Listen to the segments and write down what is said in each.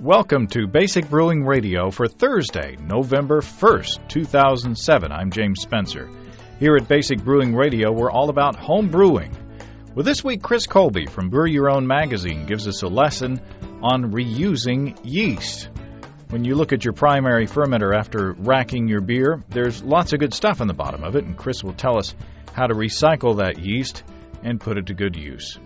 Welcome to Basic Brewing Radio for Thursday, November 1st, 2007. I'm James Spencer. Here at Basic Brewing Radio, we're all about home brewing. Well, this week, Chris Colby from Brew Your Own magazine gives us a lesson on reusing yeast. When you look at your primary fermenter after racking your beer, there's lots of good stuff on the bottom of it, and Chris will tell us how to recycle that yeast and put it to good use.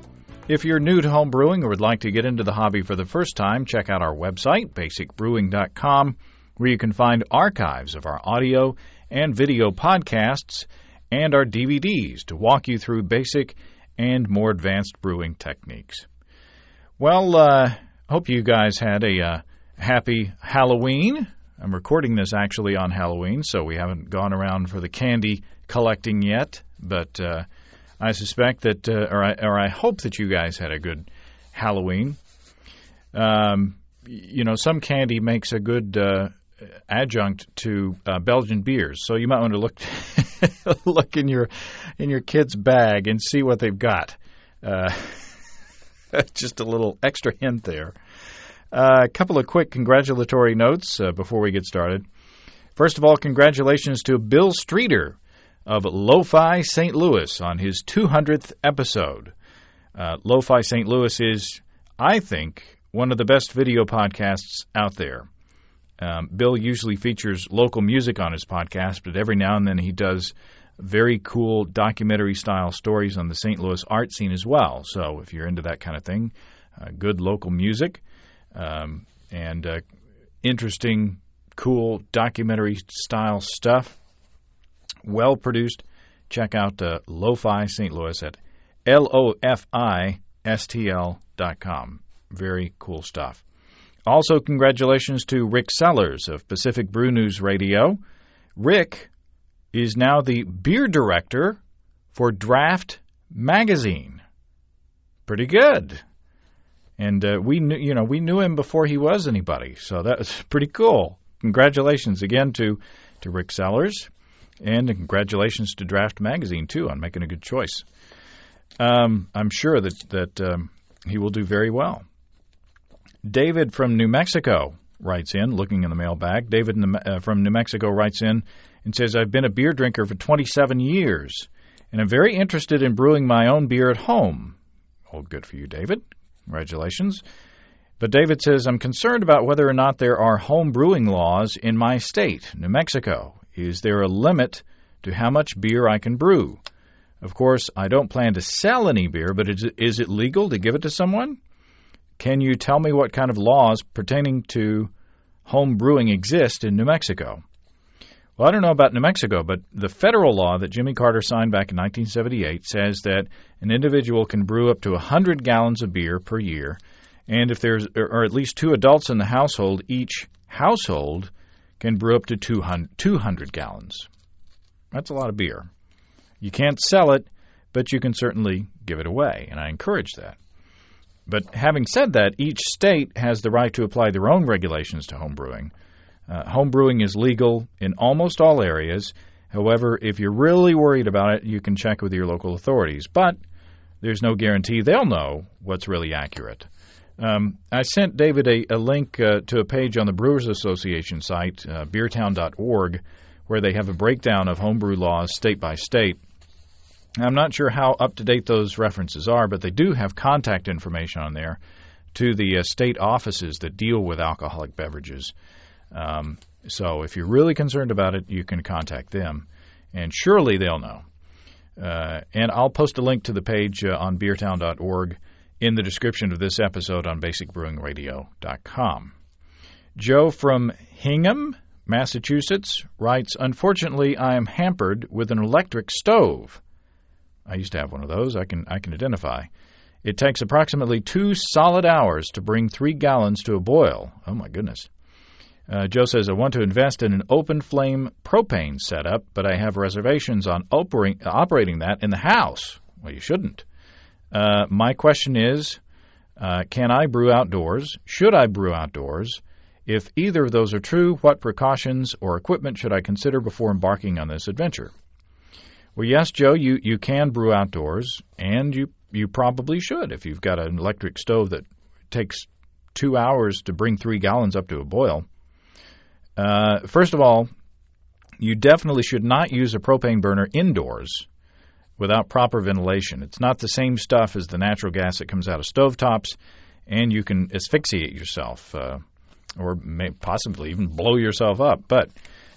If you're new to home brewing or would like to get into the hobby for the first time, check out our website, basicbrewing.com, where you can find archives of our audio and video podcasts and our DVDs to walk you through basic and more advanced brewing techniques. Well, hope you guys had a happy Halloween. I'm recording this actually on Halloween, so we haven't gone around for the candy collecting yet, but I suspect that, or I hope that you guys had a good Halloween. Some candy makes a good adjunct to Belgian beers, so you might want to look in your kid's bag and see what they've got. Just a little extra hint there. A couple of quick congratulatory notes before we get started. First of all, congratulations to Bill Streeter of Lo-Fi St. Louis on his 200th episode. Lo-Fi St. Louis is, I think, one of the best video podcasts out there. Bill usually features local music on his podcast, but every now and then he does very cool documentary-style stories on the St. Louis art scene as well. So if you're into that kind of thing, good local music and interesting, cool documentary-style stuff, well-produced, check out Lo-Fi St. Louis at lofistl.com. Very cool stuff. Also, congratulations to Rick Sellers of Pacific Brew News Radio. Rick is now the beer director for Draft Magazine. Pretty good. And we knew him before he was anybody, so that was pretty cool. Congratulations again to Rick Sellers. And congratulations to Draft Magazine, too, on making a good choice. I'm sure that he will do very well. David from New Mexico writes in, looking in the mailbag. David from New Mexico writes in and says, I've been a beer drinker for 27 years, and I'm very interested in brewing my own beer at home. Oh, good for you, David. Congratulations. But David says, I'm concerned about whether or not there are home brewing laws in my state, New Mexico. Is there a limit to how much beer I can brew? Of course, I don't plan to sell any beer, but is it legal to give it to someone? Can you tell me what kind of laws pertaining to home brewing exist in New Mexico? Well, I don't know about New Mexico, but the federal law that Jimmy Carter signed back in 1978 says that an individual can brew up to 100 gallons of beer per year, and if there's or at least two adults in the household, each household can brew up to 200 gallons. That's a lot of beer. You can't sell it, but you can certainly give it away, and I encourage that. But having said that, each state has the right to apply their own regulations to home brewing. Home brewing is legal in almost all areas. However, if you're really worried about it, you can check with your local authorities. But there's no guarantee they'll know what's really accurate. I sent David a link to a page on the Brewers Association site, beertown.org, where they have a breakdown of homebrew laws state by state. I'm not sure how up-to-date those references are, but they do have contact information on there to the state offices that deal with alcoholic beverages. So if you're really concerned about it, you can contact them, and surely they'll know. And I'll post a link to the page on beertown.org in the description of this episode on basicbrewingradio.com. Joe from Hingham, Massachusetts, writes, unfortunately, I am hampered with an electric stove. I used to have one of those. I can identify. It takes approximately 2 solid hours to bring 3 gallons to a boil. Oh, my goodness. Joe says, I want to invest in an open-flame propane setup, but I have reservations on operating that in the house. Well, you shouldn't. My question is, can I brew outdoors? Should I brew outdoors? If either of those are true, what precautions or equipment should I consider before embarking on this adventure? Well, yes, Joe, you can brew outdoors, and you probably should if you've got an electric stove that takes 2 hours to bring 3 gallons up to a boil. First of all, you definitely should not use a propane burner indoors without proper ventilation. It's not the same stuff as the natural gas that comes out of stovetops, and you can asphyxiate yourself or possibly even blow yourself up. But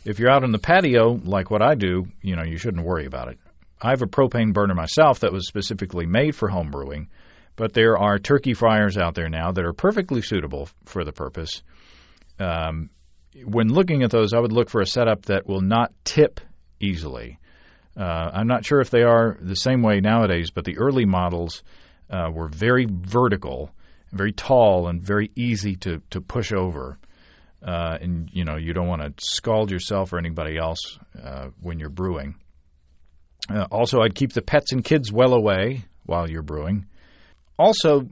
if you're out on the patio, like what I do, you shouldn't worry about it. I have a propane burner myself that was specifically made for home brewing, but there are turkey fryers out there now that are perfectly suitable for the purpose. When looking at those, I would look for a setup that will not tip easily. I'm not sure if they are the same way nowadays, but the early models were very vertical, very tall, and very easy to push over. And, you don't want to scald yourself or anybody else when you're brewing. Also, I'd keep the pets and kids well away while you're brewing. Also,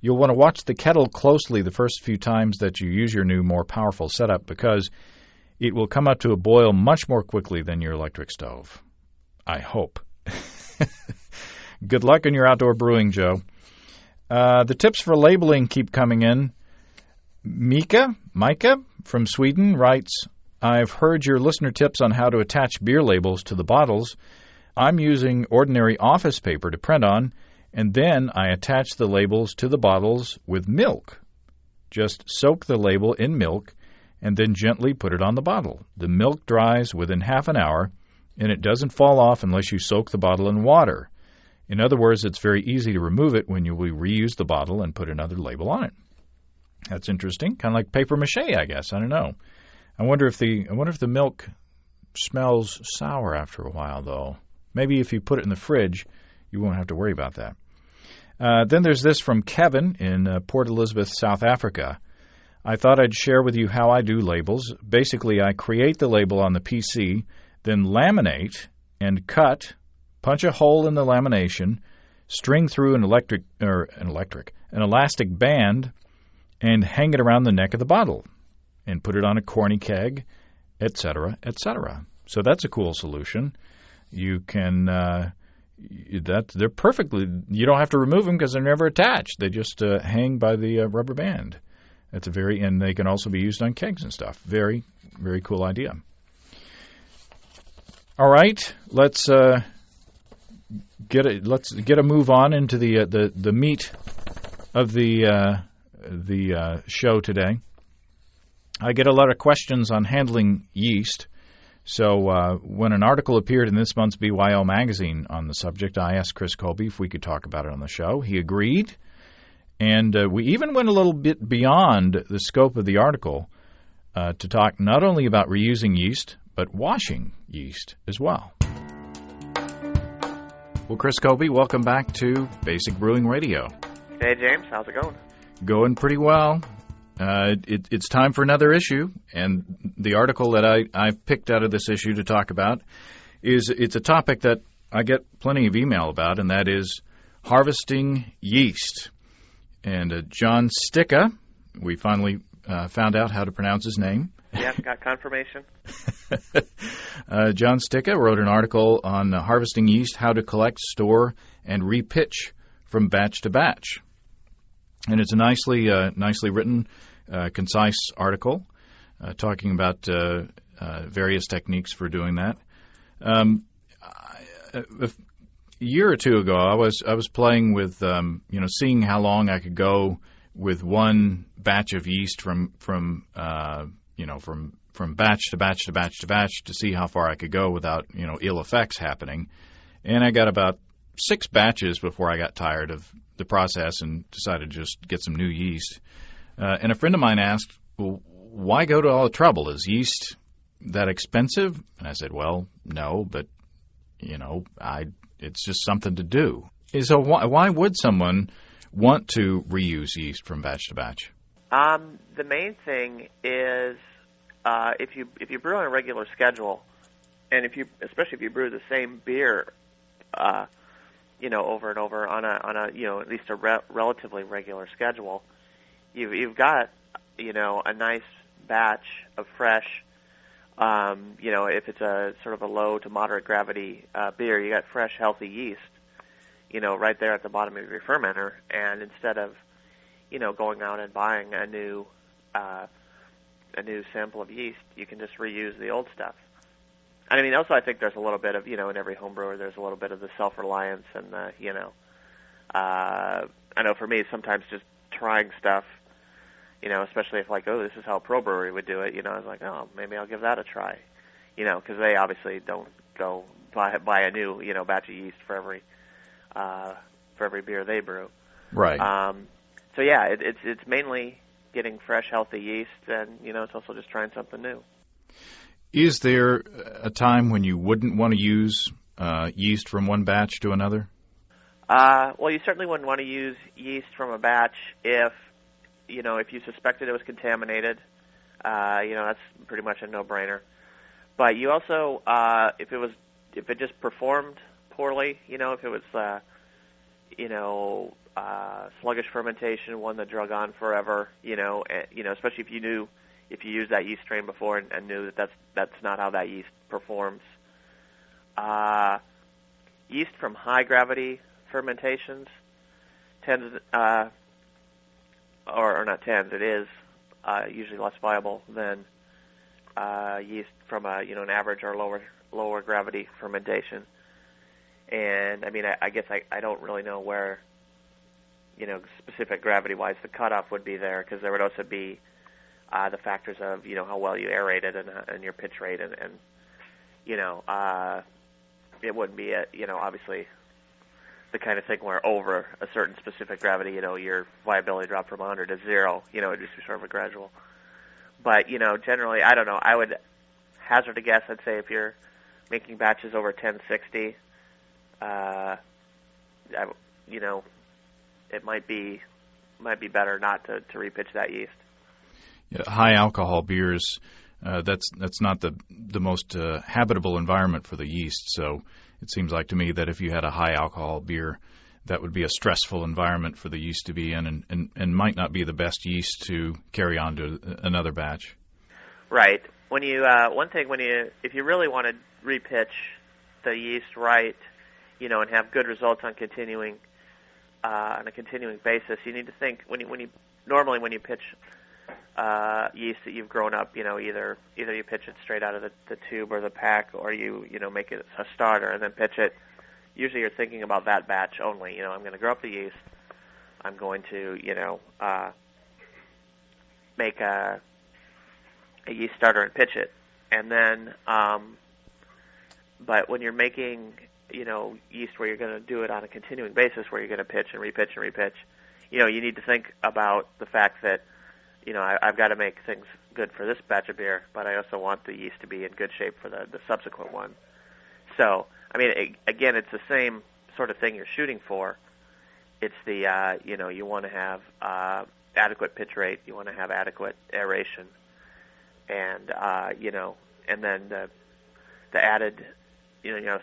you'll want to watch the kettle closely the first few times that you use your new, more powerful setup because it will come up to a boil much more quickly than your electric stove. I hope. Good luck in your outdoor brewing, Joe. The tips for labeling keep coming in. Micah from Sweden writes, I've heard your listener tips on how to attach beer labels to the bottles. I'm using ordinary office paper to print on, and then I attach the labels to the bottles with milk. Just soak the label in milk and then gently put it on the bottle. The milk dries within half an hour, and it doesn't fall off unless you soak the bottle in water. In other words, it's very easy to remove it when you reuse the bottle and put another label on it. That's interesting. Kind of like paper mache, I guess. I don't know. I wonder if the milk smells sour after a while, though. Maybe if you put it in the fridge, you won't have to worry about that. Then there's this from Kevin in Port Elizabeth, South Africa. I thought I'd share with you how I do labels. Basically, I create the label on the PC, then laminate and cut, punch a hole in the lamination, string through an elastic band, and hang it around the neck of the bottle, and put it on a corny keg, etc., etc. So that's a cool solution. You can they're perfectly. You don't have to remove them because they're never attached. They just hang by the rubber band. And they can also be used on kegs and stuff. Very, very cool idea. All right, let's get a move on into the meat of the show today. I get a lot of questions on handling yeast. So when an article appeared in this month's BYO magazine on the subject, I asked Chris Colby if we could talk about it on the show. He agreed, and we even went a little bit beyond the scope of the article to talk not only about reusing yeast, but washing yeast as well. Well, Chris Colby, welcome back to Basic Brewing Radio. Hey, James. How's it going? Going pretty well. It's time for another issue, and the article that I've picked out of this issue to talk about it's a topic that I get plenty of email about, and that is harvesting yeast. And John Sticka, we finally found out how to pronounce his name. Yep, got confirmation. John Sticka wrote an article on harvesting yeast, how to collect, store, and repitch from batch to batch. And it's a nicely written, concise article talking about various techniques for doing that. A year or two ago, I was playing with seeing how long I could go with one batch of yeast from batch to batch to batch to batch to see how far I could go without ill effects happening. And I got about 6 batches before I got tired of the process and decided to just get some new yeast. And a friend of mine asked, well, why go to all the trouble? Is yeast that expensive? And I said, well, no, but, it's just something to do. So why would someone want to reuse yeast from batch to batch? The main thing is if you brew on a regular schedule, and especially if you brew the same beer, over and over on a at least a relatively regular schedule, you've got a nice batch of fresh. If it's a sort of a low to moderate gravity beer, you got fresh, healthy yeast, right there at the bottom of your fermenter. And instead of, going out and buying a new sample of yeast, you can just reuse the old stuff. And I mean, also I think there's a little bit of, in every home brewer, there's a little bit of the self-reliance and the, I know for me sometimes just trying stuff, especially if like, oh, this is how a pro brewery would do it, I was like, oh, maybe I'll give that a try, because they obviously don't go buy a new, batch of yeast for every beer they brew. Right. So yeah, it's mainly getting fresh, healthy yeast, and it's also just trying something new. Is there a time when you wouldn't want to use yeast from one batch to another? Well, you certainly wouldn't want to use yeast from a batch if you suspected it was contaminated. That's pretty much a no-brainer. But you also, if it just performed poorly, if it was, sluggish fermentation, one that drug on forever, especially if you used that yeast strain before and knew that that's not how that yeast performs. Yeast from high gravity fermentations it is usually less viable than yeast from an average or lower gravity fermentation. And I mean, I guess I don't really know where, specific gravity-wise the cutoff would be there, because there would also be the factors of, how well you aerate it and your pitch rate, and it wouldn't be, obviously the kind of thing where over a certain specific gravity, your viability dropped from 100 to 0, it'd just be sort of a gradual. But, generally, I don't know, I would hazard a guess, I'd say if you're making batches over 1060, it might be better not to repitch that yeast. Yeah, high alcohol beers, that's not the most habitable environment for the yeast. So it seems like to me that if you had a high alcohol beer, that would be a stressful environment for the yeast to be in, and might not be the best yeast to carry on to another batch. Right. When you if you really want to repitch the yeast right, and have good results on a continuing basis, you need to think when you pitch yeast that you've grown up, either you pitch it straight out of the tube or the pack, or you make it a starter and then pitch it. Usually you're thinking about that batch only. I'm going to grow up the yeast. I'm going to make a yeast starter and pitch it, and then but when you're making yeast where you're going to do it on a continuing basis, where you're going to pitch and repitch and repitch, you need to think about the fact that, I've got to make things good for this batch of beer, but I also want the yeast to be in good shape for the subsequent one. So, I mean, again, it's the same sort of thing you're shooting for. It's the, you want to have adequate pitch rate, you want to have adequate aeration, and, and then the added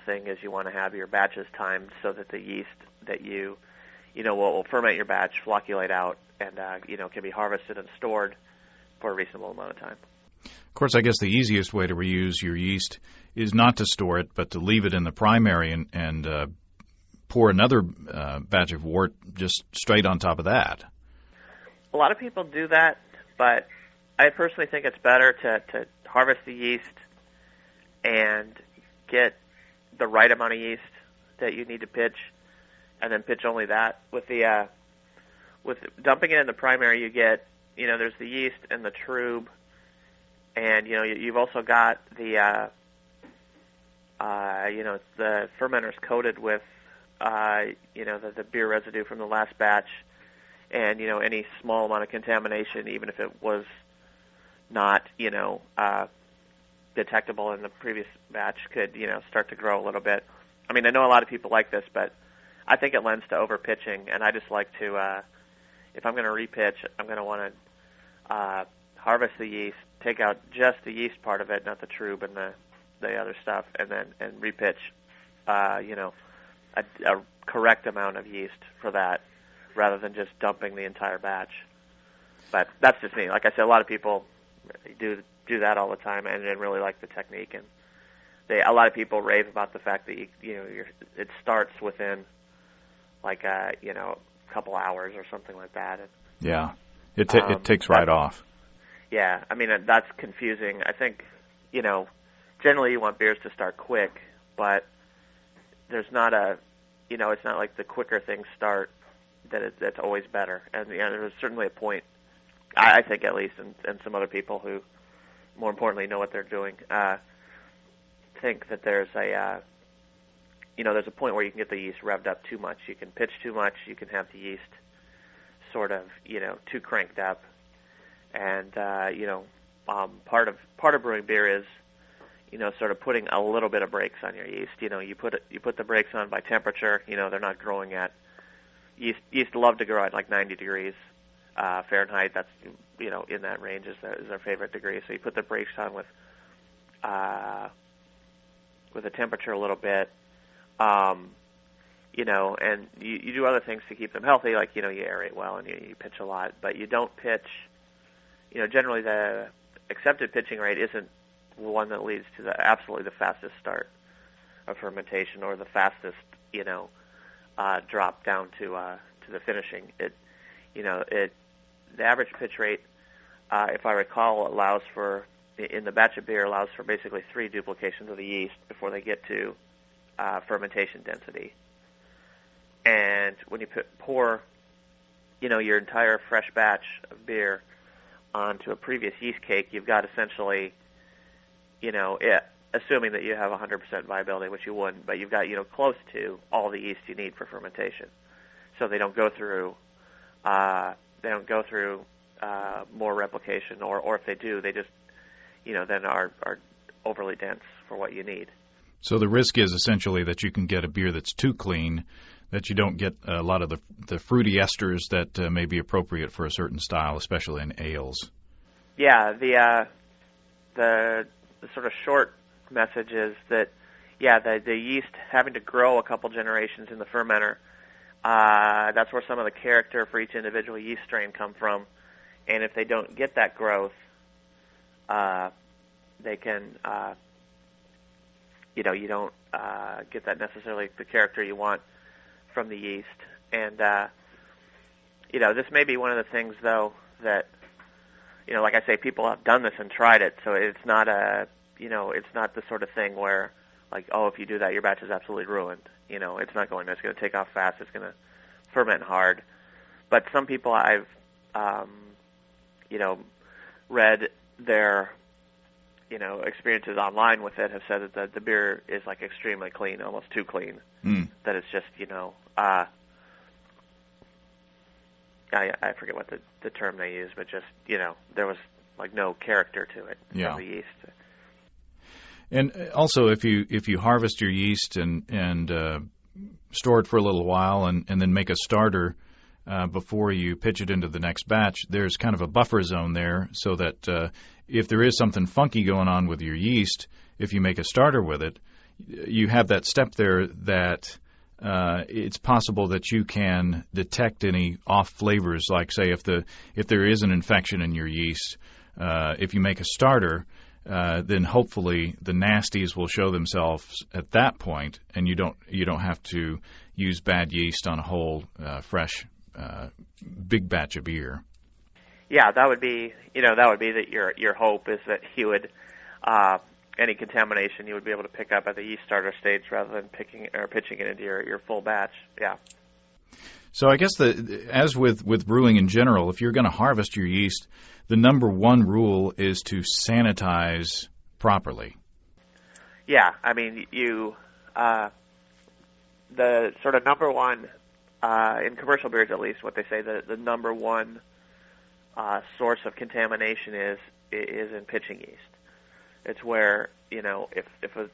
thing is you want to have your batches timed so that the yeast that you will ferment your batch, flocculate out, and can be harvested and stored for a reasonable amount of time. Of course, I guess the easiest way to reuse your yeast is not to store it, but to leave it in the primary and pour another batch of wort just straight on top of that. A lot of people do that, but I personally think it's better to harvest the yeast and get the right amount of yeast that you need to pitch, and then pitch only that. With dumping it in the primary, you get, there's the yeast and the trub, and you've also got the the fermenter's coated with the beer residue from the last batch, and any small amount of contamination, even if it was not detectable in the previous batch, could start to grow a little bit. I mean, I know a lot of people like this, but I think it lends to over pitching, and I just like to, if I'm going to repitch, I'm going to want to harvest the yeast, take out just the yeast part of it, not the trub and the other stuff, and then repitch, a correct amount of yeast for that, rather than just dumping the entire batch. But that's just me. Like I said, a lot of people do that all the time and really like the technique, and a lot of people rave about the fact that it starts within like couple hours or something like that. And, Yeah, it takes right off. Yeah, I mean, that's confusing. I think, generally you want beers to start quick, but there's not it's not like the quicker things start that's always better. And there's certainly a point, I think at least, and some other people who, more importantly, know what they're doing, think that there's there's a point where you can get the yeast revved up too much. You can pitch too much. You can have the yeast sort of, too cranked up. And, part of brewing beer is, sort of putting a little bit of brakes on your yeast. You put the brakes on by temperature. They're not growing at, yeast love to grow at like 90 degrees Fahrenheit. That's, in that range is their favorite degree. So you put the brakes on with the temperature a little bit. And you do other things to keep them healthy, like, you aerate well and you pitch a lot, but you don't pitch, generally the accepted pitching rate isn't one that leads to absolutely the fastest start of fermentation or the fastest, drop down to the finishing. The average pitch rate, if I recall, allows for, in the batch of beer, allows for basically 3 duplications of the yeast before they get to fermentation density. And when you pour, your entire fresh batch of beer onto a previous yeast cake, you've got essentially, assuming that you have 100% viability, which you wouldn't, but you've got, close to all the yeast you need for fermentation. So they don't go through, more replication, or if they do, they just, then are overly dense for what you need. So the risk is essentially that you can get a beer that's too clean, that you don't get a lot of the fruity esters that may be appropriate for a certain style, especially in ales. Yeah, the sort of short message is that, the yeast having to grow a couple generations in the fermenter, that's where some of the character for each individual yeast strain come from. And if they don't get that growth, they can, you don't get that necessarily the character you want from the yeast. And, this may be one of the things, though, that, like I say, people have done this and tried it, so it's not it's not the sort of thing where, like, if you do that, your batch is absolutely ruined. It's not going to take off fast, it's going to ferment hard. But some people I've, read their, experiences online with it have said that the beer is, like, extremely clean, almost too clean. That it's just, I forget what the term they use, but just, there was, like, no character to it from the yeast. And also, if you harvest your yeast and store it for a little while and then make a starter before you pitch it into the next batch, there's kind of a buffer zone there so that if there is something funky going on with your yeast, if you make a starter with it, you have that step there that it's possible that you can detect any off flavors, like, say, if there is an infection in your yeast, if you make a starter, then hopefully the nasties will show themselves at that point, and you don't have to use bad yeast on a whole fresh big batch of beer. Yeah, that would be that your hope is that you would any contamination you would be able to pick up at the yeast starter stage rather than pitching it into your full batch. Yeah. So I guess as with brewing in general, if you're going to harvest your yeast, the number one rule is to sanitize properly. Yeah, I mean, the sort of number one, in commercial beers at least, what they say, the number one source of contamination is in pitching yeast. It's where, if a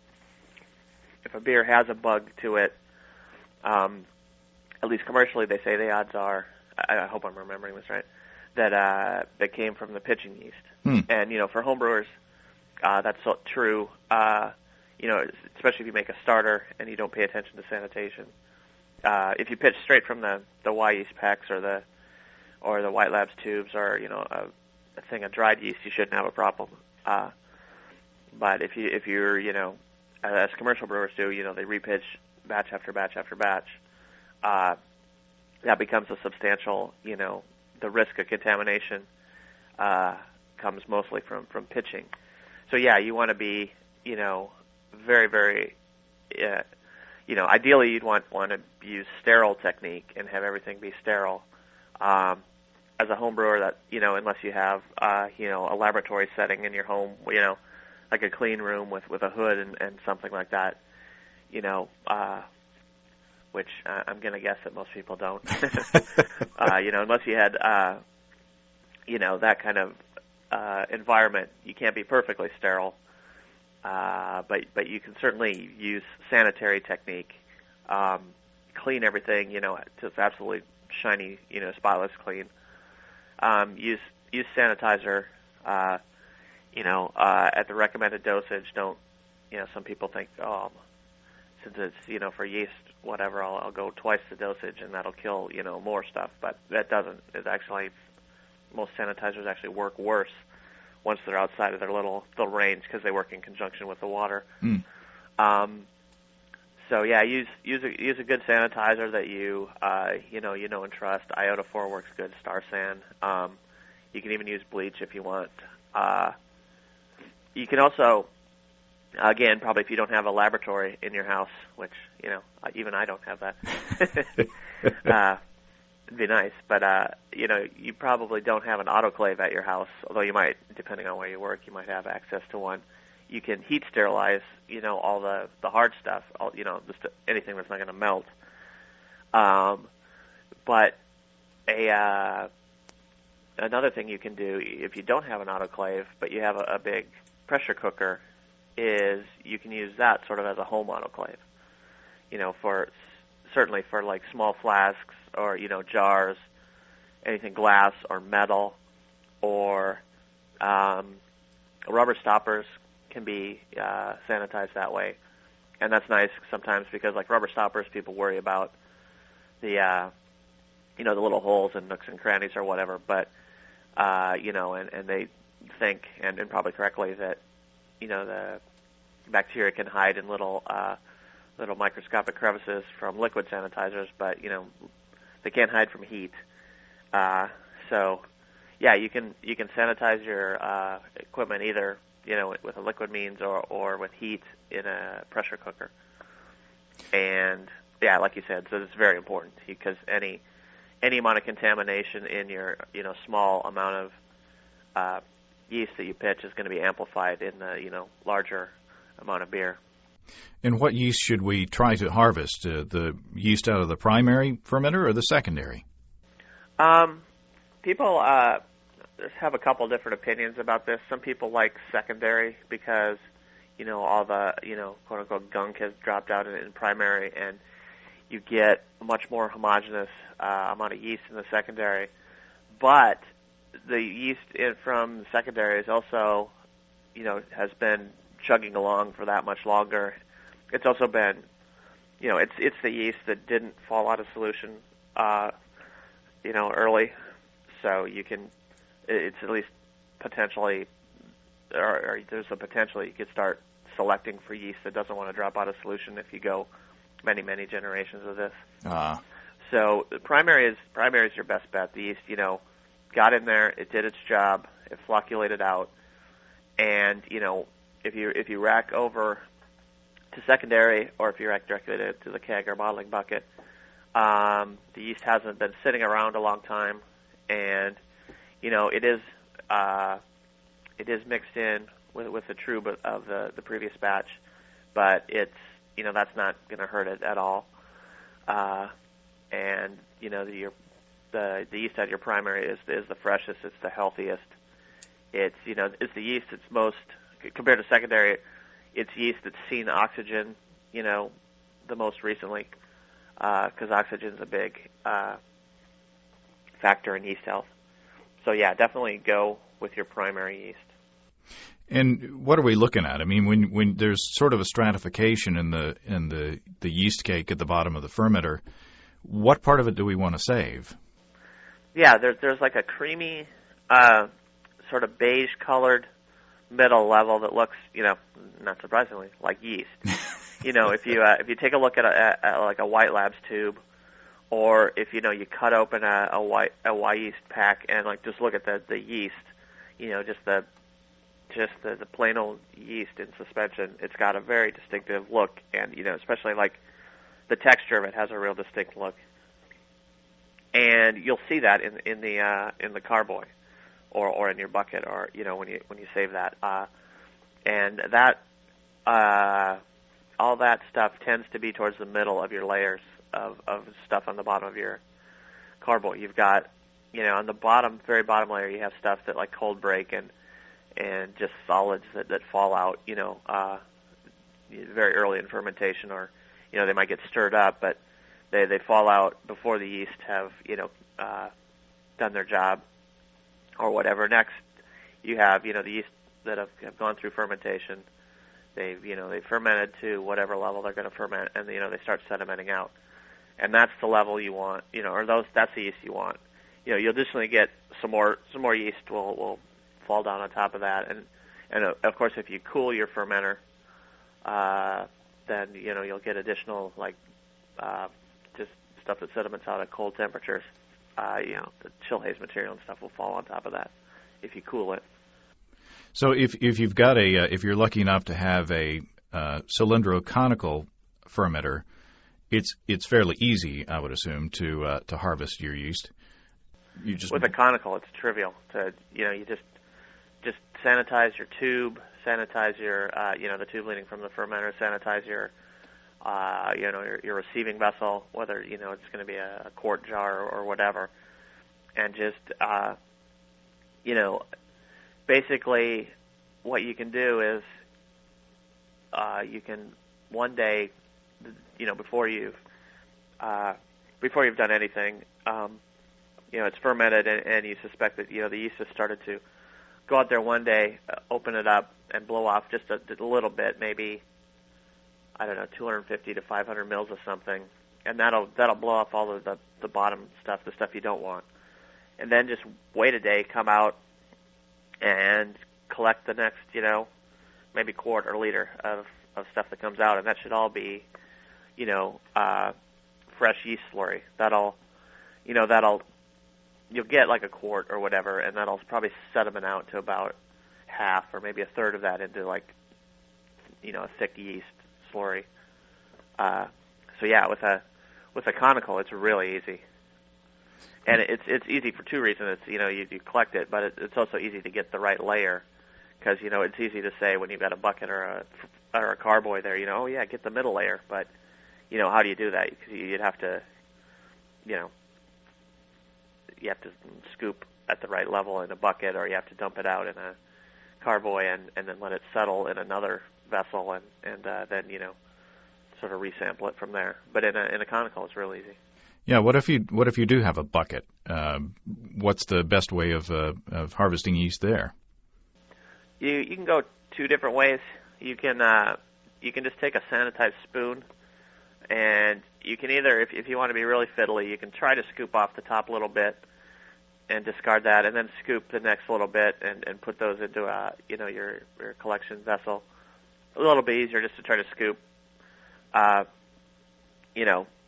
beer has a bug to it, at least commercially they say the odds are, I hope I'm remembering this right, that came from the pitching yeast. And, for homebrewers, that's true, especially if you make a starter and you don't pay attention to sanitation. If you pitch straight from the Y yeast packs or the White Labs tubes or, a thing of dried yeast, you shouldn't have a problem. But if you're, as commercial brewers do, they repitch batch after batch after batch, that becomes a substantial, the risk of contamination comes mostly from pitching. So yeah, you want to be, very, very, ideally you'd want to use sterile technique and have everything be sterile. As a home brewer, that unless you have a laboratory setting in your home, like a clean room with a hood and something like that, which I'm going to guess that most people don't. Unless you had that kind of environment, you can't be perfectly sterile. But you can certainly use sanitary technique, clean everything, till it's absolutely shiny, spotless clean. Use sanitizer, at the recommended dosage. Don't, some people think, since it's, for yeast, whatever, I'll go twice the dosage and that'll kill, more stuff. But that doesn't. It actually, most sanitizers actually work worse once they're outside of their little range because they work in conjunction with the water. So yeah, use a good sanitizer that you and trust. Iota 4 works good. Star San. You can even use bleach if you want. You can also, again, probably if you don't have a laboratory in your house, which even I don't have that. It'd be nice, but you probably don't have an autoclave at your house. Although you might, depending on where you work, you might have access to one. You can heat sterilize, all the hard stuff, just anything that's not going to melt. But another thing you can do if you don't have an autoclave, but you have a big pressure cooker, is you can use that sort of as a home autoclave. Certainly for like small flasks or jars, anything glass or metal, or rubber stoppers can be sanitized that way, and that's nice sometimes because like rubber stoppers, people worry about the the little holes and nooks and crannies or whatever, but and they think, and probably correctly, that the bacteria can hide in little microscopic crevices from liquid sanitizers, but they can't hide from heat. So yeah, you can sanitize your equipment either with a liquid means or with heat in a pressure cooker. And yeah, like you said, so it's very important because any amount of contamination in your small amount of yeast that you pitch is going to be amplified in the larger amount of beer. And what yeast should we try to harvest? The yeast out of the primary fermenter or the secondary? People have a couple different opinions about this. Some people like secondary because all the quote unquote gunk has dropped out in primary, and you get a much more homogeneous amount of yeast in the secondary. But the yeast from the secondary is also has been chugging along for that much longer. It's also been, it's the yeast that didn't fall out of solution, early. So it's at least potentially, or there's a potential you could start selecting for yeast that doesn't want to drop out of solution if you go many, many generations of this. So the primary is your best bet. The yeast, got in there, it did its job, it flocculated out, and if you rack over to secondary, or if you rack directly to the keg or bottling bucket, the yeast hasn't been sitting around a long time, and it is mixed in with the trub of the previous batch, but it's that's not going to hurt it at all, and the yeast out of your primary is the freshest, it's the healthiest. It's it's the yeast that's most, compared to secondary, it's yeast that's seen oxygen the most recently, because oxygen's a big factor in yeast health. So yeah, definitely go with your primary yeast. And what are we looking at? I mean, when there's sort of a stratification in the yeast cake at the bottom of the fermenter, what part of it do we want to save? Yeah, there's like a creamy, sort of beige-colored middle level that looks, not surprisingly, like yeast. If you take a look at like a White Labs tube Or if you cut open a Y yeast pack and like just look at the yeast, just the plain old yeast in suspension, it's got a very distinctive look, and especially like the texture of it has a real distinct look. And you'll see that in the carboy, or in your bucket, or when you save that, and that all that stuff tends to be towards the middle of your layers of stuff on the bottom of your carboy. You've got on the very bottom layer you have stuff that like cold break and just solids that fall out very early in fermentation, or they might get stirred up, but they fall out before the yeast have done their job or whatever. Next, you have the yeast that have gone through fermentation. They've fermented to whatever level they're going to ferment, and they start sedimenting out, and that's the level you want. That's the yeast you want. You'll additionally get some more yeast will fall down on top of that, and of course if you cool your fermenter, then you'll get additional just stuff that sediments out at cold temperatures. The chill haze material and stuff will fall on top of that if you cool it. So if you've got if you're lucky enough to have a cylindro-conical fermenter, it's fairly easy, I would assume, to harvest your yeast. With a conical, it's trivial. You just sanitize your tube, sanitize your the tube leading from the fermenter, sanitize your your receiving vessel, whether it's going to be a quart jar or whatever, and just basically what you can do is you can one day before you've done anything, it's fermented and you suspect that the yeast has started to go out there one day, open it up and blow off just a little bit, maybe 250 to 500 mils of something, and that'll blow off all of the bottom stuff, the stuff you don't want, and then just wait a day, come out and collect the next maybe quart or liter of stuff that comes out, and that should all be fresh yeast slurry. That'll you'll get like a quart or whatever, and that'll probably sediment out to about half or maybe a third of that into like a thick yeast slurry. So yeah, with a conical, it's really easy, and it's easy for two reasons. It's you collect it, but it's also easy to get the right layer, because it's easy to say when you've got a bucket or a carboy there, oh yeah, get the middle layer, but how do you do that? Because you'd have to you have to scoop at the right level in a bucket, or you have to dump it out in a carboy and then let it settle in another vessel, and then sort of resample it from there. But in a conical, it's real easy. Yeah. What if you do have a bucket? What's the best way of harvesting yeast there? You can go two different ways. You can just take a sanitized spoon, and you can either, if you want to be really fiddly, you can try to scoop off the top a little bit and discard that, and then scoop the next little bit and put those into your collection vessel. A little bit easier just to try to scoop.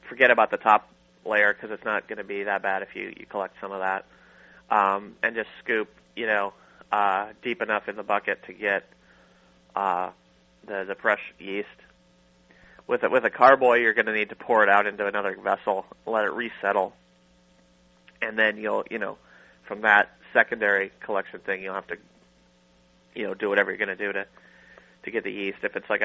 Forget about the top layer, because it's not going to be that bad if you collect some of that, and just scoop deep enough in the bucket to get the fresh yeast. With a carboy, you're going to need to pour it out into another vessel, let it resettle, and then you'll from that secondary collection thing, you'll have to do whatever you're going to do to get the yeast. If it's like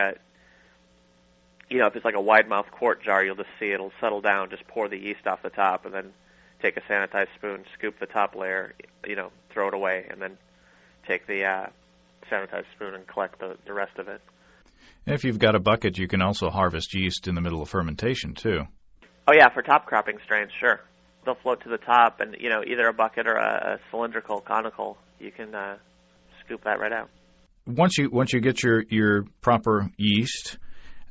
a wide mouth quart jar, you'll just see it'll settle down. Just pour the yeast off the top, and then take a sanitized spoon, scoop the top layer, throw it away, and then take the sanitized spoon and collect the rest of it. If you've got a bucket, you can also harvest yeast in the middle of fermentation, too. Oh, yeah, for top cropping strains, sure. They'll float to the top, and, either a bucket or a cylindrical, conical, you can scoop that right out. Once you get your proper yeast,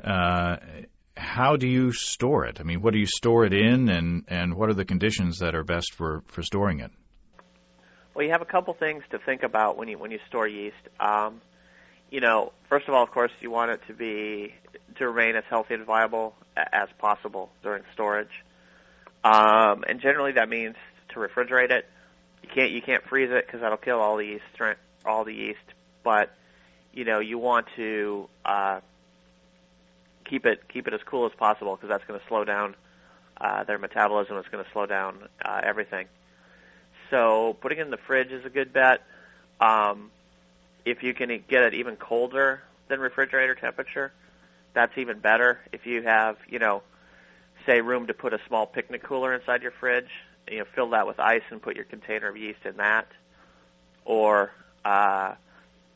how do you store it? I mean, what do you store it in, and what are the conditions that are best for storing it? Well, you have a couple things to think about when you store yeast. First of all, of course, you want it to remain as healthy and viable as possible during storage. And generally that means to refrigerate it. You can't freeze it because that'll kill all the yeast. But you want to keep it as cool as possible because that's going to slow down their metabolism. It's going to slow down everything. So putting it in the fridge is a good bet. If you can get it even colder than refrigerator temperature, that's even better. If you have, say, room to put a small picnic cooler inside your fridge, fill that with ice and put your container of yeast in that. Or,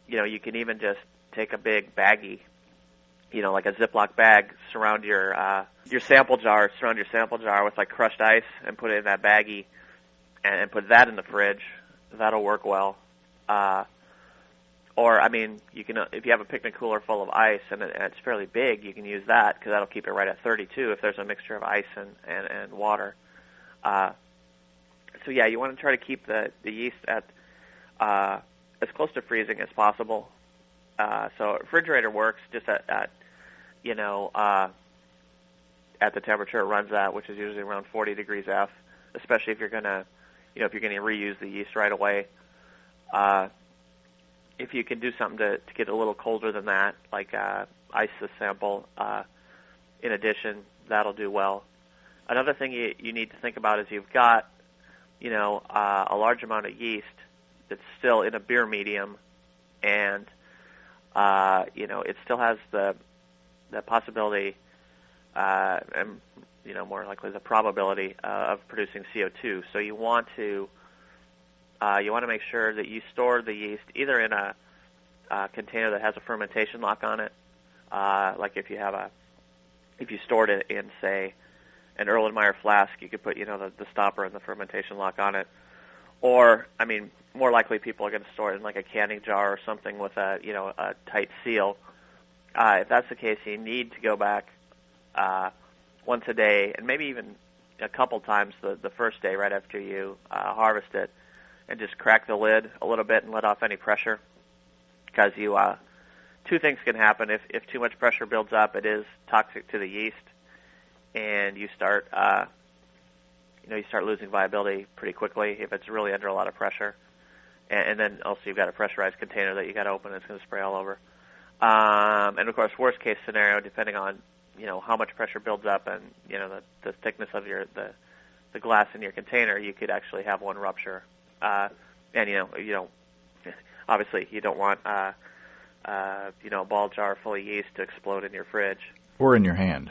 you can even just take a big baggie, like a Ziploc bag, surround your sample jar with like crushed ice and put it in that baggie and put that in the fridge. That'll work well. Or, you can, if you have a picnic cooler full of ice and it's fairly big, you can use that because that'll keep it right at 32 if there's a mixture of ice and water. So yeah, you want to try to keep the yeast at as close to freezing as possible. So refrigerator works just at the temperature it runs at, which is usually around 40 degrees F, especially if you're gonna reuse the yeast right away. If you can do something to get a little colder than that, like ice the sample, in addition, that'll do well. Another thing you need to think about is you've got, a large amount of yeast that's still in a beer medium, and it still has the possibility, and more likely the probability of producing CO2. So you want to make sure that you store the yeast either in a container that has a fermentation lock on it, like if you stored it in, say, an Erlenmeyer flask, you could put the stopper and the fermentation lock on it. Or, more likely people are going to store it in like a canning jar or something with a tight seal. If that's the case, you need to go back once a day, and maybe even a couple times the first day right after you harvest it, and just crack the lid a little bit and let off any pressure. Because two things can happen. If too much pressure builds up, it is toxic to the yeast, and you start losing viability pretty quickly if it's really under a lot of pressure. And then also you've got a pressurized container that you got to open, and it's going to spray all over. And of course, worst case scenario, depending on how much pressure builds up and the thickness of the glass in your container, you could actually have one rupture. And obviously you don't want a ball jar full of yeast to explode in your fridge or in your hand.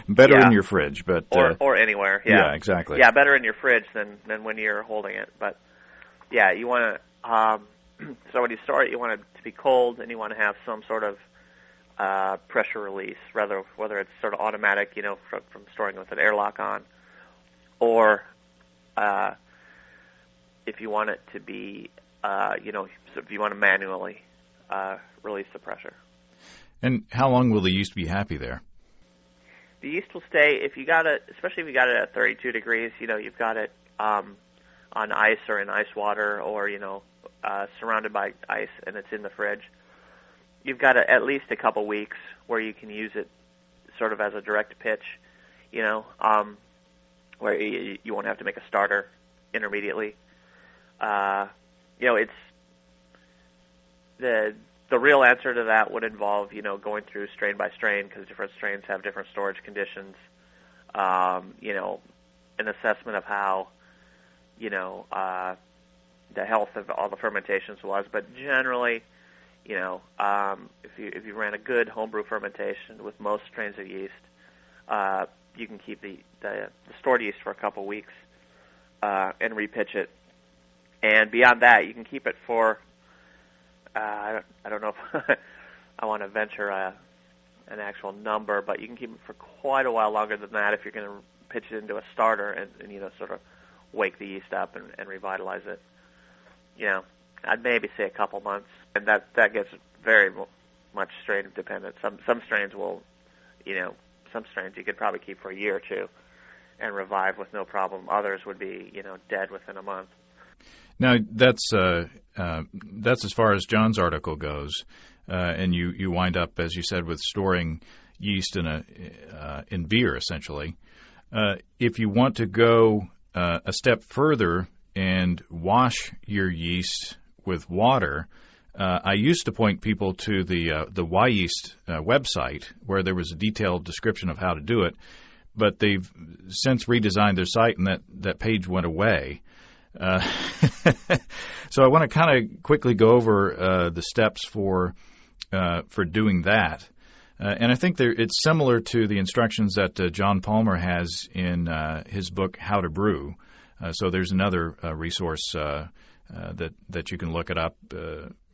Better in your fridge, but or anywhere. Yeah, exactly. Yeah, better in your fridge than when you're holding it. But yeah, you want to. So when you store it, you want it to be cold, and you want to have some sort of pressure release, whether it's sort of automatic, from storing with an airlock on, or if you want it to be, so if you want to manually release the pressure. And how long will the yeast be happy there? The yeast will stay, if you got it, especially if you got it at 32 degrees, you've got it on ice or in ice water or, surrounded by ice and it's in the fridge. You've got at least a couple weeks where you can use it sort of as a direct pitch, where you won't have to make a starter intermediately. It's the real answer to that would involve, going through strain by strain because different strains have different storage conditions. An assessment of how, the health of all the fermentations was. But generally, if you ran a good homebrew fermentation with most strains of yeast, you can keep the stored yeast for a couple weeks and repitch it. And beyond that, you can keep it for, I don't know if I want to venture an actual number, but you can keep it for quite a while longer than that if you're going to pitch it into a starter and sort of wake the yeast up and revitalize it. I'd maybe say a couple months, and that gets very much strain dependent. Some strains will, some strains you could probably keep for a year or two and revive with no problem. Others would be, dead within a month. Now, that's as far as John's article goes, and you wind up, as you said, with storing yeast in beer, essentially. If you want to go a step further and wash your yeast with water, I used to point people to the Yeast website where there was a detailed description of how to do it, but they've since redesigned their site and that page went away. So I want to kind of quickly go over the steps for doing that. And I think it's similar to the instructions that John Palmer has in his book, How to Brew. So there's another resource that you can look it up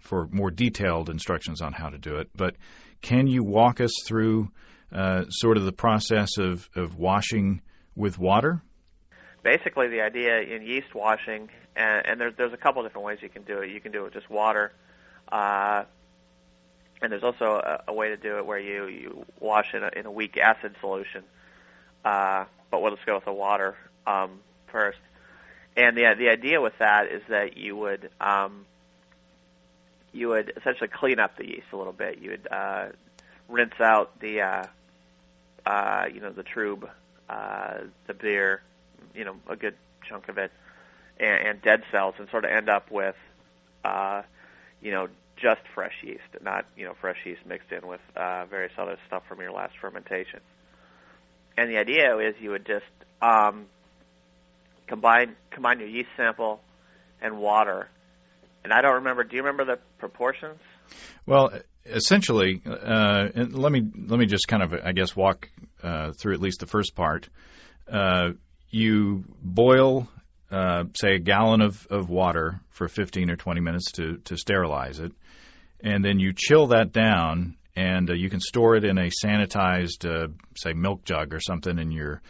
for more detailed instructions on how to do it. But can you walk us through sort of the process of washing with water? Basically, the idea in yeast washing, and there's a couple different ways you can do it. You can do it with just water, and there's also a way to do it where you wash in a weak acid solution. But we'll just go with the water first. And the idea with that is that you would essentially clean up the yeast a little bit. You would rinse out the trube, the beer, a good chunk of it, and dead cells, and sort of end up with just fresh yeast, not fresh yeast mixed in with various other stuff from your last fermentation. And the idea is you would just combine your yeast sample and water. And I don't remember. Do you remember the proportions? Well, essentially, and let me just kind of, I guess, walk through at least the first part. You boil, say, a gallon of water for 15 or 20 minutes to sterilize it, and then you chill that down, and you can store it in a sanitized, say, milk jug or something in your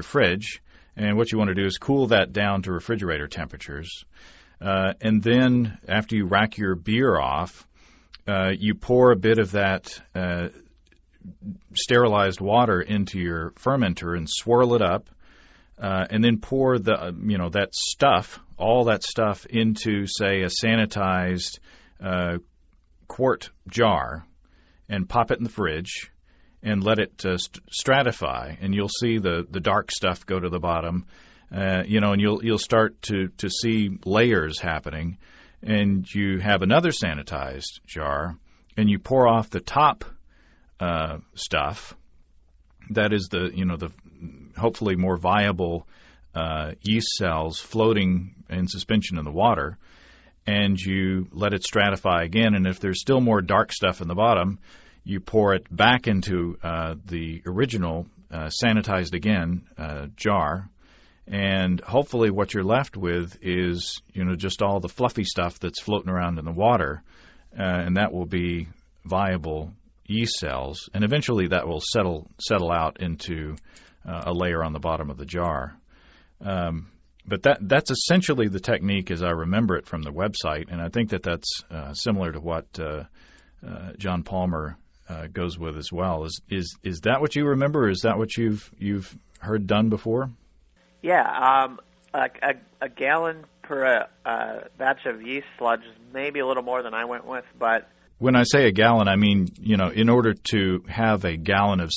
fridge. And what you want to do is cool that down to refrigerator temperatures. And then after you rack your beer off, you pour a bit of that sterilized water into your fermenter and swirl it up, and then pour that stuff, all that stuff, into, say, a sanitized quart jar, and pop it in the fridge and let it stratify, and you'll see the dark stuff go to the bottom, and you'll start to see layers happening, and you have another sanitized jar, and you pour off the top stuff. That is the hopefully more viable yeast cells floating in suspension in the water, and you let it stratify again. And if there's still more dark stuff in the bottom, you pour it back into the original sanitized again jar, and hopefully what you're left with is just all the fluffy stuff that's floating around in the water, and that will be viable yeast cells, and eventually that will settle out into a layer on the bottom of the jar. But that's essentially the technique as I remember it from the website, and I think that's similar to what John Palmer goes with as well. Is that what you remember, or is that what you've heard done before? Yeah, a gallon per batch of yeast sludge is maybe a little more than I went with, but when I say a gallon, I mean, in order to have a gallon of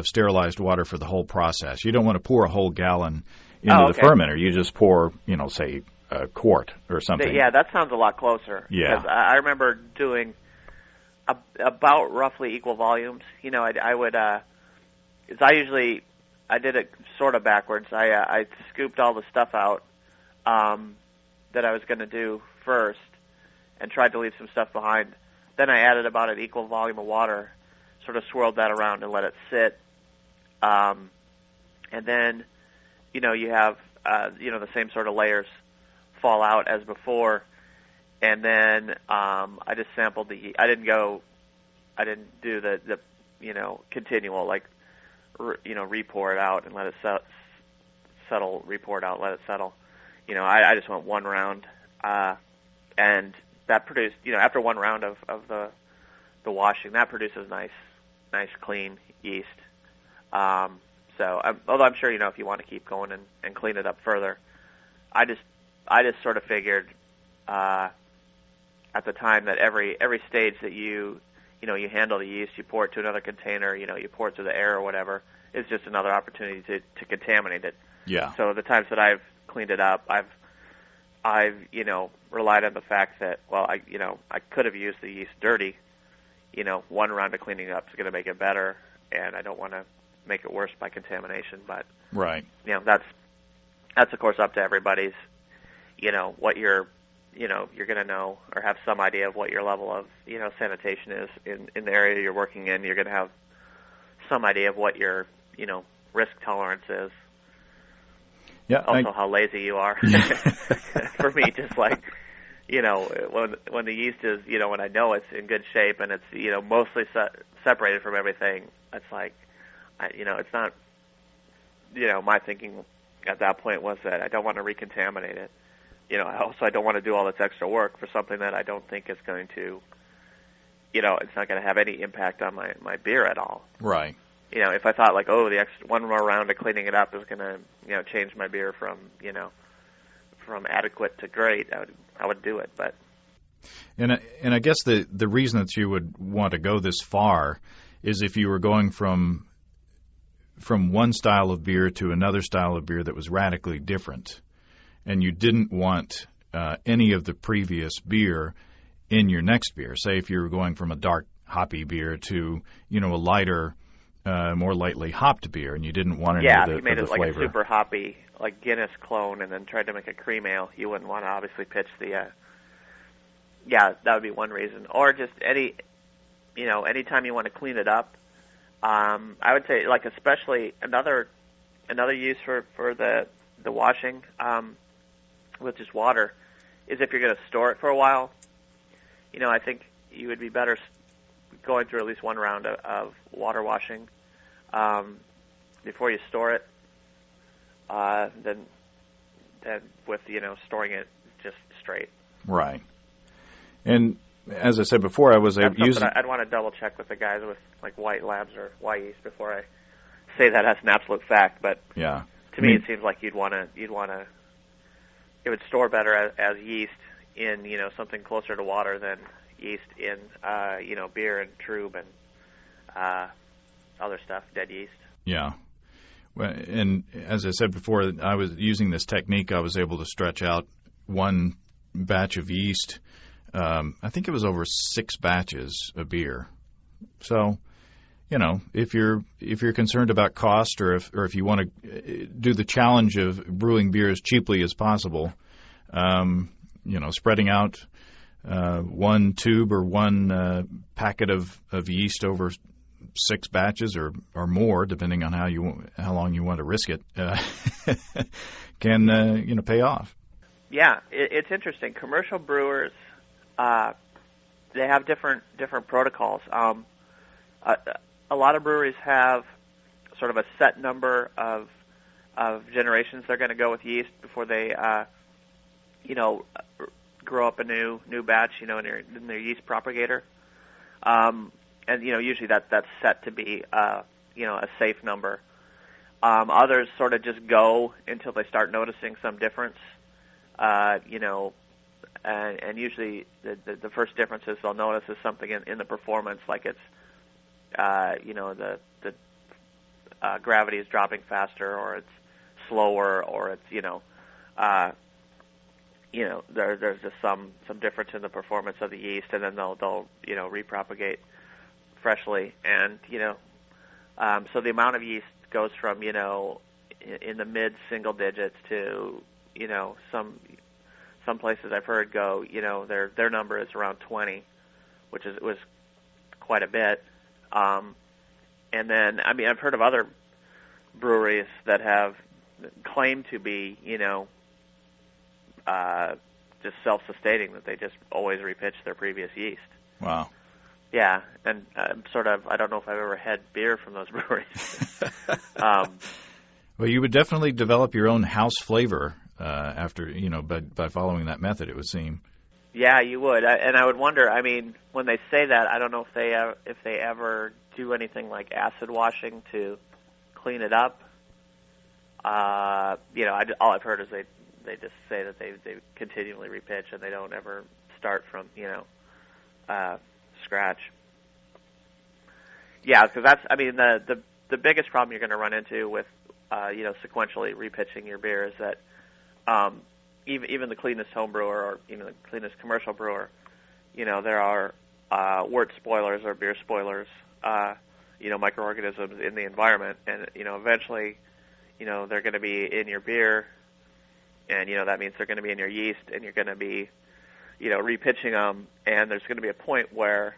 sterilized water for the whole process, you don't want to pour a whole gallon into the fermenter. You just pour, say, a quart or something. Yeah, that sounds a lot closer. Yeah. Because I remember doing about roughly equal volumes. I would, I did it sort of backwards. I scooped all the stuff out that I was going to do first and tried to leave some stuff behind. Then I added about an equal volume of water, sort of swirled that around and let it sit. And then, you have, the same sort of layers fall out as before. And then I just sampled the yeast. I didn't do the continual, like, re-pour it out and let it settle, re-pour it out, let it settle. I just went one round, and that produced, after one round of the washing, that produces nice clean yeast. Although I'm sure, if you want to keep going and clean it up further, I just sort of figured at the time that every stage that you handle the yeast, you pour it to another container, you pour it to the air or whatever, is just another opportunity to contaminate it. Yeah. So the times that I've cleaned it up, I've relied on the fact that, well, I could have used the yeast dirty. One round of cleaning up is going to make it better, and I don't want to make it worse by contamination. But right, that's of course up to everybody's. What you're going to know or have some idea of what your level of sanitation is in the area you're working in. You're going to have some idea of what your risk tolerance is. Yeah. Also, how lazy you are. For me, just like when the yeast is when I know it's in good shape and it's mostly separated from everything, it's like it's not my thinking at that point was that I don't want to recontaminate it. I don't want to do all this extra work for something that I don't think is going to it's not going to have any impact on my beer at all. Right. If I thought like, the extra one more round of cleaning it up is going to, change my beer from adequate to great, I would do it. But and I guess the reason that you would want to go this far is if you were going from one style of beer to another style of beer that was radically different, and you didn't want any of the previous beer in your next beer. Say if you were going from a dark hoppy beer to a lighter, more lightly hopped beer, and you didn't want any of the flavor. Yeah, if you made it like a super hoppy, like Guinness clone, and then tried to make a cream ale, you wouldn't want to obviously pitch the. That would be one reason, or just anytime you want to clean it up. I would say, like especially another use for the washing with just water is if you're going to store it for a while. I think you would be better going through at least one round of water washing before you store it than with storing it just straight. Right. And as I said before, I was using. I'd want to double check with the guys with like White Labs or Yeast before I say that as an absolute fact. But yeah, to me, it seems like you'd want to. It would store better as yeast in something closer to water than yeast in beer and trub and other stuff, dead yeast. Yeah. Well, and as I said before, I was using this technique. I was able to stretch out one batch of yeast. I think it was over 6 batches of beer. So, if you're concerned about cost, or if you want to do the challenge of brewing beer as cheaply as possible, spreading out one tube or one packet of yeast over 6 batches or more, depending on how long you want to risk it, can pay off. Yeah, it's interesting. Commercial brewers, they have different protocols. A lot of breweries have sort of a set number of generations they're going to go with yeast before they grow up a new batch, in their yeast propagator. And usually that's set to be a safe number. Others sort of just go until they start noticing some difference. And usually the first differences they'll notice is something in the performance, like it's the gravity is dropping faster, or it's slower, or it's there's just some difference in the performance of the yeast, and then they'll repropagate freshly, and so the amount of yeast goes from in the mid single digits to some places I've heard go their number is around 20, which was quite a bit. And then I've heard of other breweries that have claimed to be just self-sustaining, that they just always repitch their previous yeast. Wow. Yeah, and I don't know if I've ever had beer from those breweries. Well, you would definitely develop your own house flavor after, by following that method, it would seem. Yeah, you would. And I would wonder, when they say that, I don't know if they ever do anything like acid washing to clean it up. All I've heard is they just say that they continually repitch and they don't ever start from, scratch. Yeah, because that's, the the biggest problem you're going to run into with sequentially repitching your beer is that even the cleanest home brewer or the cleanest commercial brewer, there are wort spoilers or beer spoilers, microorganisms in the environment, and eventually, they're going to be in your beer, and that means they're going to be in your yeast, and you're going to be, repitching them, and there's going to be a point where,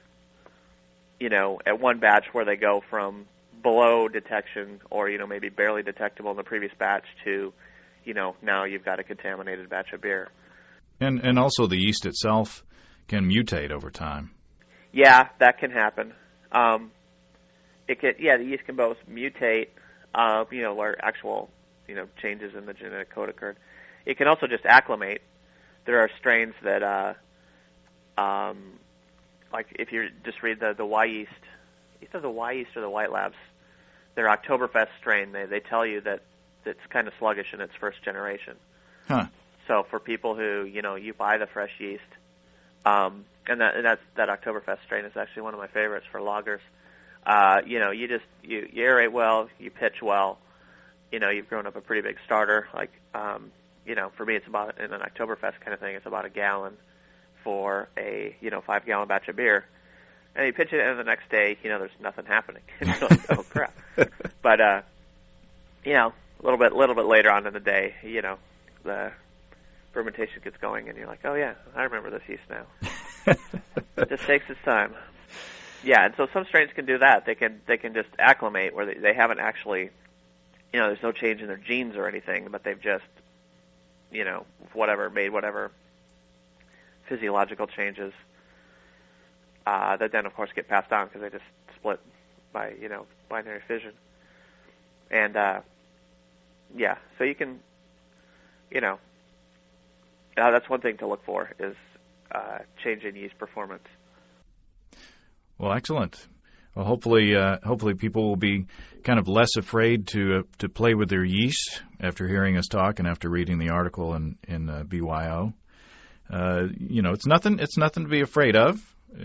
at one batch where they go from below detection or maybe barely detectable in the previous batch to, now you've got a contaminated batch of beer. And also the yeast itself can mutate over time. Yeah, that can happen. The yeast can both mutate, where actual, changes in the genetic code occurred. It can also just acclimate. There are strains that, like if you just read the Y yeast, either the Y yeast or the White Labs, their Oktoberfest strain, they tell you that it's kind of sluggish in its first generation. Huh. So for people who, you buy the fresh yeast, and that Oktoberfest strain is actually one of my favorites for lagers. You aerate well, you pitch well. You've grown up a pretty big starter. Like, for me, it's about, in an Oktoberfest kind of thing, it's about a gallon for a 5-gallon batch of beer. And you pitch it, and the next day, there's nothing happening. It's like, oh crap! But a little bit later on in the day, the fermentation gets going, and you're like, oh yeah, I remember this yeast now. It just takes its time. Yeah, and so some strains can do that. They can just acclimate where they haven't actually, there's no change in their genes or anything, but they've just, made whatever physiological changes that then, of course, get passed on because they just split by, binary fission. And, so you can, that's one thing to look for is change in yeast performance. Well, excellent. Well, hopefully people will be kind of less afraid to play with their yeast after hearing us talk and after reading the article in BYO. It's nothing to be afraid of.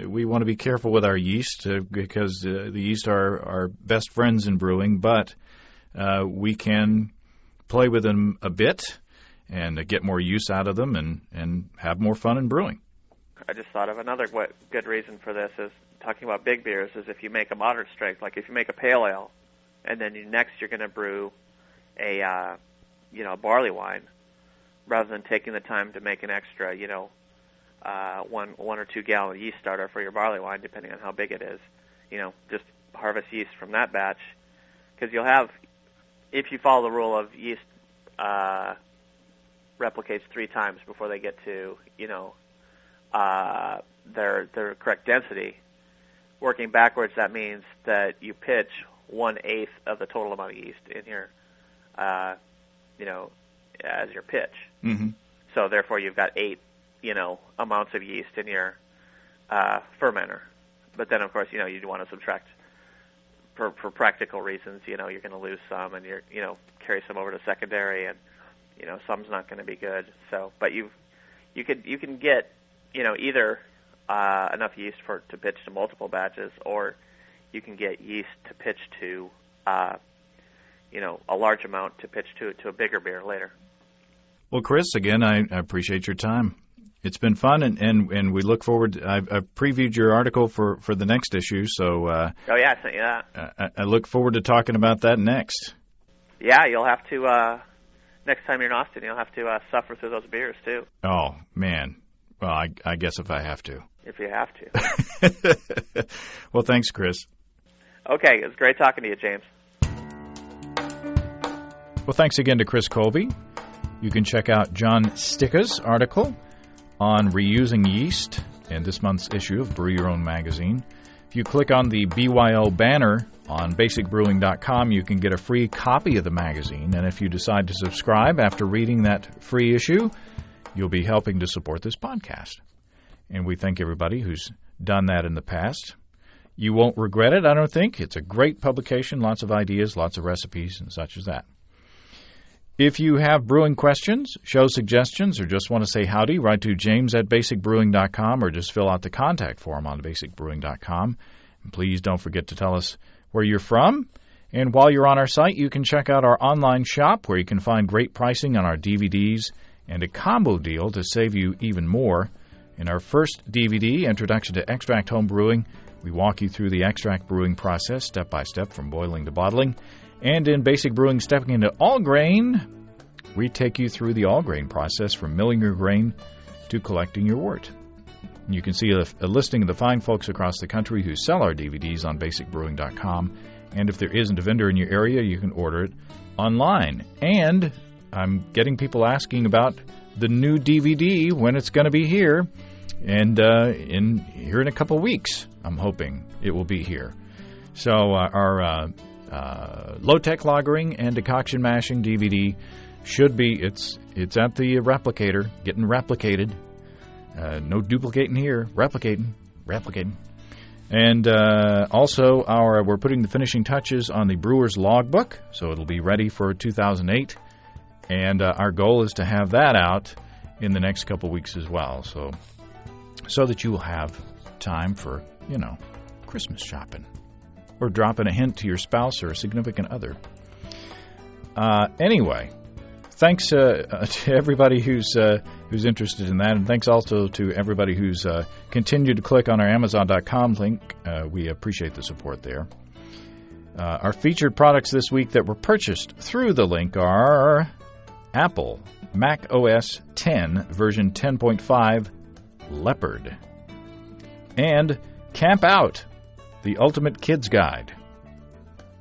We want to be careful with our yeast because the yeast are our best friends in brewing, but we can play with them a bit and get more use out of them and have more fun in brewing. I just thought of another good reason for this is talking about big beers is if you make a moderate strength, like if you make a pale ale, and then next you're going to brew a barley wine, rather than taking the time to make an extra 1 or 2 gallon yeast starter for your barley wine, depending on how big it is, just harvest yeast from that batch, because you'll have, if you follow the rule of yeast replicates 3 times before they get to their correct density. Working backwards, that means that you pitch 1/8 of the total amount of yeast in your, as your pitch. Mm-hmm. So therefore, you've got 8, amounts of yeast in your fermenter. But then, of course, you want to subtract for practical reasons. You're going to lose some, and you're carry some over to secondary, and some's not going to be good. So, but you can get either enough yeast to pitch to multiple batches, or you can get yeast to pitch to a large amount to pitch to a bigger beer later. Well, Chris, again, I appreciate your time. It's been fun, and we look forward. I've previewed your article for the next issue, so oh yeah, I sent you that. I look forward to talking about that next. Yeah, you'll have to next time you're in Austin, you'll have to suffer through those beers too. Oh man, well, I guess if I have to. If you have to. Well, thanks, Chris. Okay, it was great talking to you, James. Well, thanks again to Chris Colby. You can check out John Sticka's article on reusing yeast in this month's issue of Brew Your Own magazine. If you click on the BYO banner on basicbrewing.com, you can get a free copy of the magazine. And if you decide to subscribe after reading that free issue, you'll be helping to support this podcast. And we thank everybody who's done that in the past. You won't regret it, I don't think. It's a great publication, lots of ideas, lots of recipes, and such as that. If you have brewing questions, show suggestions, or just want to say howdy, write to james@basicbrewing.com or just fill out the contact form on basicbrewing.com. And please don't forget to tell us where you're from And while you're on our site, you can check out our online shop where you can find great pricing on our DVDs and a combo deal to save you even more. In our first DVD, Introduction to Extract Home Brewing, we walk you through the extract brewing process step by step from boiling to bottling. And in Basic Brewing, Stepping into All Grain, we take you through the all grain process from milling your grain to collecting your wort. You can see a listing of the fine folks across the country who sell our DVDs on basicbrewing.com. And if there isn't a vendor in your area, you can order it online. And I'm getting people asking about the new DVD, when it's going to be here. And in a couple weeks, I'm hoping it will be here. So our low-tech lagering and decoction mashing DVD should be, it's at the replicator, getting replicated. No duplicating here, replicating. And also, we're putting the finishing touches on the Brewer's Logbook, so it'll be ready for 2008. And our goal is to have that out in the next couple weeks as well, so that you will have time for, Christmas shopping, or dropping a hint to your spouse or a significant other. Anyway, thanks to everybody who's interested in that, and thanks also to everybody who's continued to click on our Amazon.com link. We appreciate the support there. Our featured products this week that were purchased through the link are Apple Mac OS 10 version 10.5 Leopard, and Camp Out, the Ultimate Kids Guide.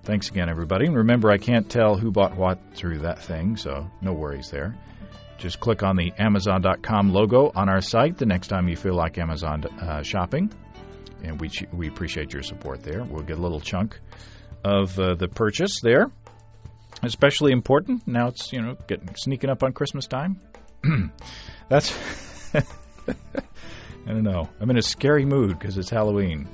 Thanks again, everybody. And remember, I can't tell who bought what through that thing, so no worries there. Just click on the Amazon.com logo on our site the next time you feel like Amazon shopping, and we appreciate your support there. We'll get a little chunk of the purchase there. Especially important. Now it's, sneaking up on Christmas time. That's, I don't know. I'm in a scary mood because it's Halloween.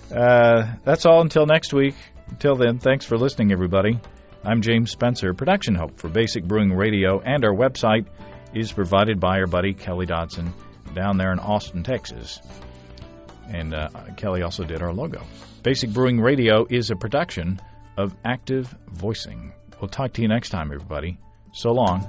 That's all until next week. Until then, thanks for listening, everybody. I'm James Spencer. Production help for Basic Brewing Radio and our website is provided by our buddy Kelly Dodson down there in Austin, Texas. And Kelly also did our logo. Basic Brewing Radio is a production of Active Voicing. We'll talk to you next time, everybody. So long.